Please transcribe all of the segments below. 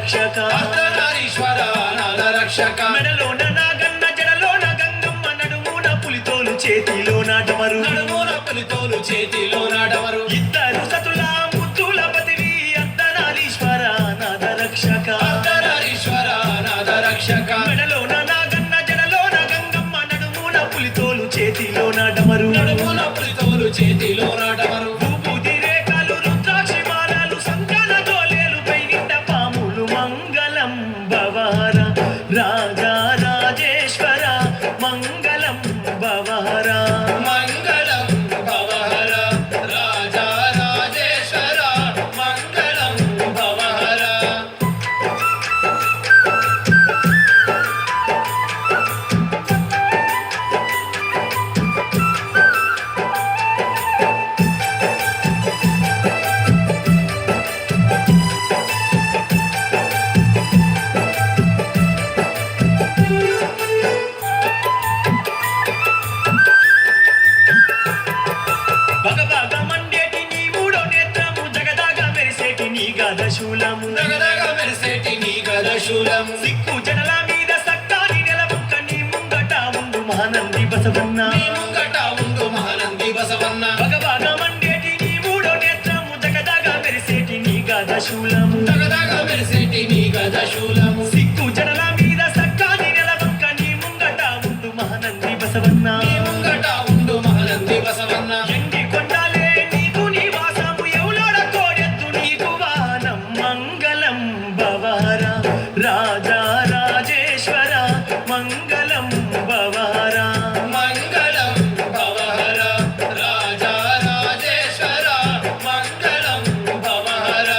రక్షక అర్ధనారీశ్వర నాద రక్షక మెడలోన నాగన్న జడలోన గంగమ్మ నడుమున పులితోలు చేతిలోన డమరు నడుమున పులితోలు చేతిలోన డమరు ఇద్దరు సతుల ముద్దుల పదివి అర్ధనారీశ్వర నాద రక్షక అర్ధనారీశ్వర నాద రక్షక మెడలోన నాగన్న జడలోన గంగమ్మ నడుమున పులితోలు చేతిలోన డమరు నడుమున పులితోలు చేతిలోన డమరు భూపూది రేఖలు రుద్రాక్షి మాలలు సంతాన దోలేలు పైనింట పాములు మంగళం భవహర రాజా రాజేశ్వర మంగళం భవహర మంగళం భవహర రాజా రాజేశ్వర మంగళం భవహర భగభగ మండేటి నీ మూడో నేత్రము జగదాగా మెరిసేటి నీ గదశూలము దగదగ మెరిసేటి నీ గదశూలము సిక్కు జనల మీద సక్కాని నెలముక్క నీ ముంగట ఉండు మహానంది బసవన్న నీ ముంగట ఉండు మహానంది బసవన్న భగభగ మండేటి నీ మూడో నేత్రము జగదాగా మెరిసేటి నీ గదశూలము దగదగ మెరిసేటి నీ గదశూలము సిక్కు జనల మీద సక్కాని నెలముక్క నీ ముంగట ఉండు మహానంది బసవన్న నీ ముంగట ఉండు మహానంది బసవన్న ఎండి కొండాలే నీకు నివాసము ఎవలోడ కోడెత్తు నీకు వానం మంగళం భవహర రాజా రాజేశ్వర మంగళం భవహర మంగళం భవహర రాజా రాజేశ్వర మంగళం భవహర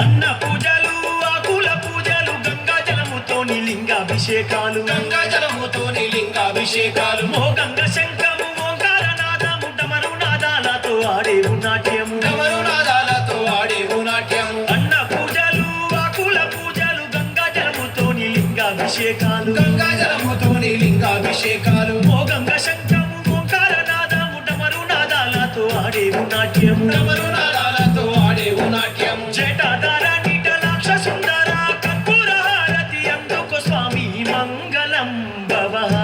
అన్న పూజలు ఆకుల పూజలు గంగా జలముతోని లింగాభిషేకాలు గంగా జలముతోని లింగాభిషేకాలు మోగంగ శంఖము ఓంకార నాదము డమరు నాదాలతో ఆడేవు నాట్యము డమరు నాదాలతో ఆడేవు నాట్యము అన్న పూజలు ఆకుల పూజలు గంగా జలముతోని లింగాభిషేకాలు గంగా జలముతోని లింగాభిషేకాలు మోగంగ శంఖము ఓంకార నాదము డమరు నాదాలతో ఆడేవు నాట్యము డమరు నాదాలతో ఆడేవు నాట్యము జటాధార నీటలాక్ష సుందర కర్పూర హారతి అందుకు స్వామి మంగళం భవహర